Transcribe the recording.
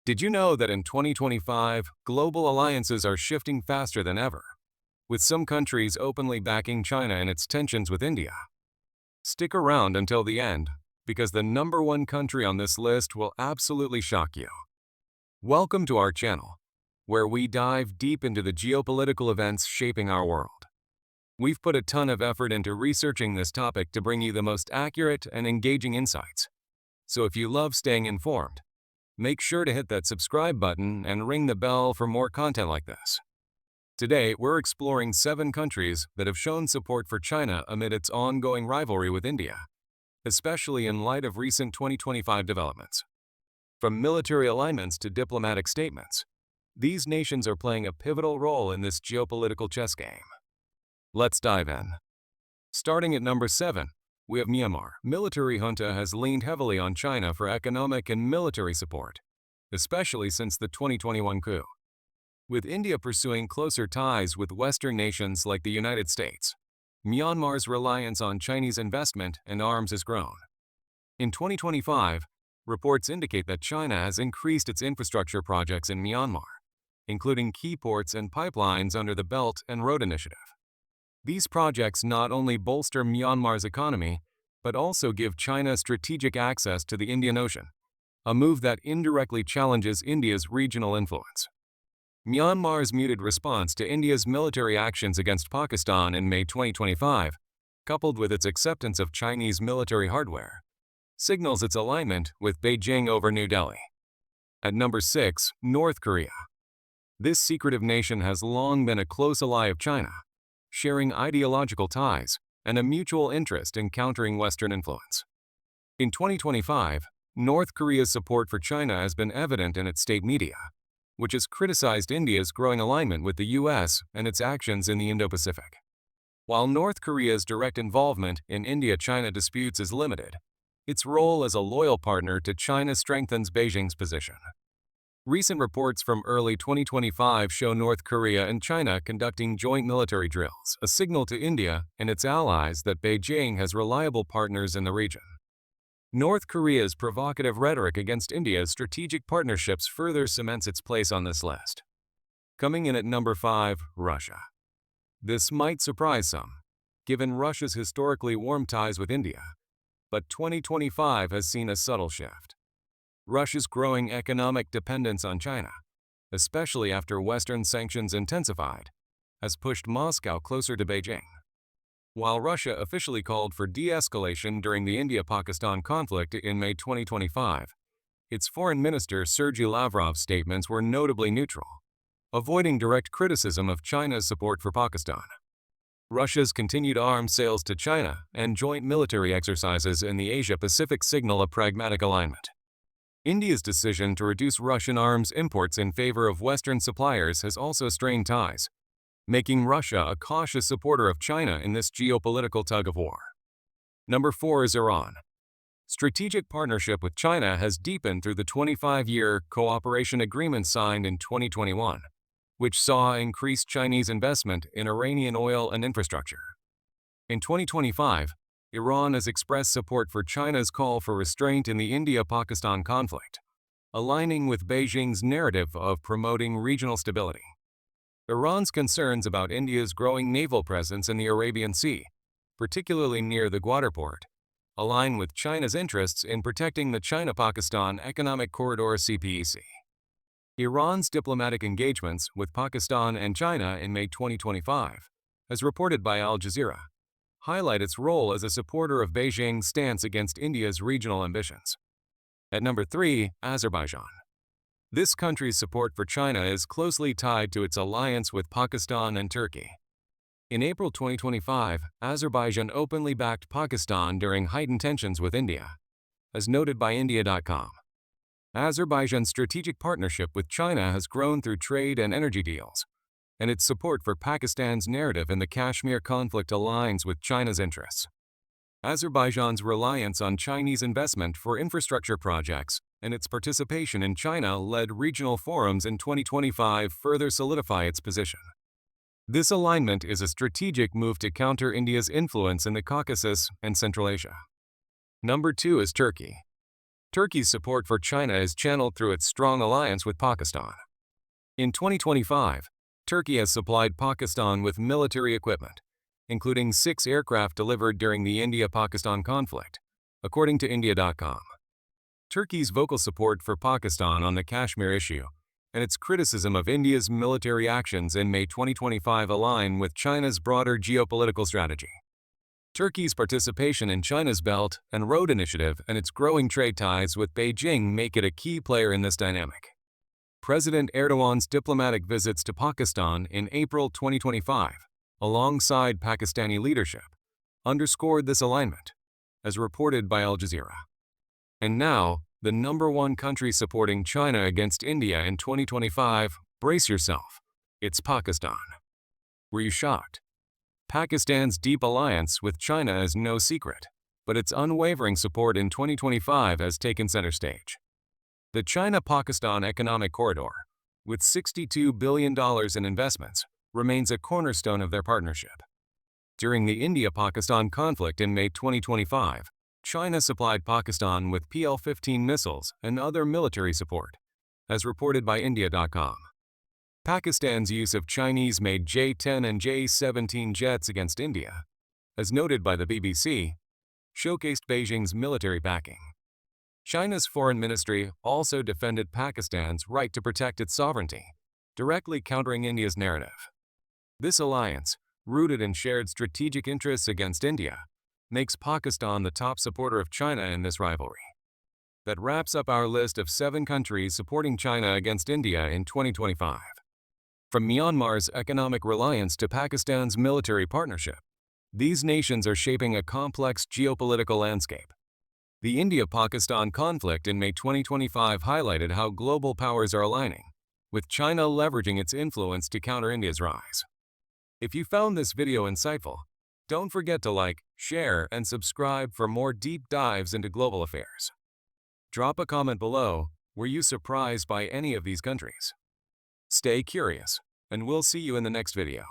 Did you know that in 2025, global alliances are shifting faster than ever, with some countries openly backing China in its tensions with India? Stick around until the end, because the number one country on this list will absolutely shock you. Welcome to our channel, where we dive deep into the geopolitical events shaping our world. We've put a ton of effort into researching this topic to bring you the most accurate and engaging insights. So if you love staying informed, make sure to hit that subscribe button and ring the bell for more content like this. Today, we're exploring 7 countries that have shown support for China amid its ongoing rivalry with India, especially in light of recent 2025 developments. From military alignments to diplomatic statements, these nations are playing a pivotal role in this geopolitical chess game. Let's dive in. Starting at number 7, we have Myanmar. Military junta has leaned heavily on China for economic and military support, especially since the 2021 coup. With India pursuing closer ties with Western nations like the United States, Myanmar's reliance on Chinese investment and arms has grown. In 2025, reports indicate that China has increased its infrastructure projects in Myanmar, including key ports and pipelines under the Belt and Road Initiative. These projects not only bolster Myanmar's economy, but also give China strategic access to the Indian Ocean, a move that indirectly challenges India's regional influence. Myanmar's muted response to India's military actions against Pakistan in May 2025, coupled with its acceptance of Chinese military hardware, signals its alignment with Beijing over New Delhi. At number 6, North Korea. This secretive nation has long been a close ally of China, sharing ideological ties and a mutual interest in countering Western influence. In 2025, North Korea's support for China has been evident in its state media, which has criticized India's growing alignment with the US and its actions in the Indo-Pacific. While North Korea's direct involvement in India-China disputes is limited, its role as a loyal partner to China strengthens Beijing's position. Recent reports from early 2025 show North Korea and China conducting joint military drills, a signal to India and its allies that Beijing has reliable partners in the region. North Korea's provocative rhetoric against India's strategic partnerships further cements its place on this list. Coming in at number 5, Russia. This might surprise some, given Russia's historically warm ties with India, but 2025 has seen a subtle shift. Russia's growing economic dependence on China, especially after Western sanctions intensified, has pushed Moscow closer to Beijing. While Russia officially called for de-escalation during the India-Pakistan conflict in May 2025, its foreign minister Sergei Lavrov's statements were notably neutral, avoiding direct criticism of China's support for Pakistan. Russia's continued arms sales to China and joint military exercises in the Asia-Pacific signal a pragmatic alignment. India's decision to reduce Russian arms imports in favor of Western suppliers has also strained ties, making Russia a cautious supporter of China in this geopolitical tug-of-war. Number 4 is Iran. Strategic partnership with China has deepened through the 25-year cooperation agreement signed in 2021, which saw increased Chinese investment in Iranian oil and infrastructure. In 2025, Iran has expressed support for China's call for restraint in the India-Pakistan conflict, aligning with Beijing's narrative of promoting regional stability. Iran's concerns about India's growing naval presence in the Arabian Sea, particularly near the Gwadar port, align with China's interests in protecting the China-Pakistan Economic Corridor (CPEC). Iran's diplomatic engagements with Pakistan and China in May 2025, as reported by Al Jazeera, highlight its role as a supporter of Beijing's stance against India's regional ambitions. At number 3, Azerbaijan. This country's support for China is closely tied to its alliance with Pakistan and Turkey. In April 2025, Azerbaijan openly backed Pakistan during heightened tensions with India, as noted by India.com. Azerbaijan's strategic partnership with China has grown through trade and energy deals, and its support for Pakistan's narrative in the Kashmir conflict aligns with China's interests. Azerbaijan's reliance on Chinese investment for infrastructure projects and its participation in China-led regional forums in 2025 further solidify its position. This alignment is a strategic move to counter India's influence in the Caucasus and Central Asia. Number 2 is Turkey. Turkey's support for China is channeled through its strong alliance with Pakistan. In 2025, Turkey has supplied Pakistan with military equipment, including 6 aircraft delivered during the India-Pakistan conflict, according to India.com. Turkey's vocal support for Pakistan on the Kashmir issue and its criticism of India's military actions in May 2025 align with China's broader geopolitical strategy. Turkey's participation in China's Belt and Road Initiative and its growing trade ties with Beijing make it a key player in this dynamic. President Erdogan's diplomatic visits to Pakistan in April 2025, alongside Pakistani leadership, underscored this alignment, as reported by Al Jazeera. And now, the #1 country supporting China against India in 2025, brace yourself, it's Pakistan. Were you shocked? Pakistan's deep alliance with China is no secret, but its unwavering support in 2025 has taken center stage. The China-Pakistan Economic Corridor, with $62 billion in investments, remains a cornerstone of their partnership. During the India-Pakistan conflict in May 2025, China supplied Pakistan with PL-15 missiles and other military support, as reported by India.com. Pakistan's use of Chinese-made J-10 and J-17 jets against India, as noted by the BBC, showcased Beijing's military backing. China's foreign ministry also defended Pakistan's right to protect its sovereignty, directly countering India's narrative. This alliance, rooted in shared strategic interests against India, makes Pakistan the top supporter of China in this rivalry. That wraps up our list of 7 countries supporting China against India in 2025. From Myanmar's economic reliance to Pakistan's military partnership, these nations are shaping a complex geopolitical landscape. The India-Pakistan conflict in May 2025 highlighted how global powers are aligning, with China leveraging its influence to counter India's rise. If you found this video insightful, don't forget to like, share, and subscribe for more deep dives into global affairs. Drop a comment below. Were you surprised by any of these countries? Stay curious, and we'll see you in the next video.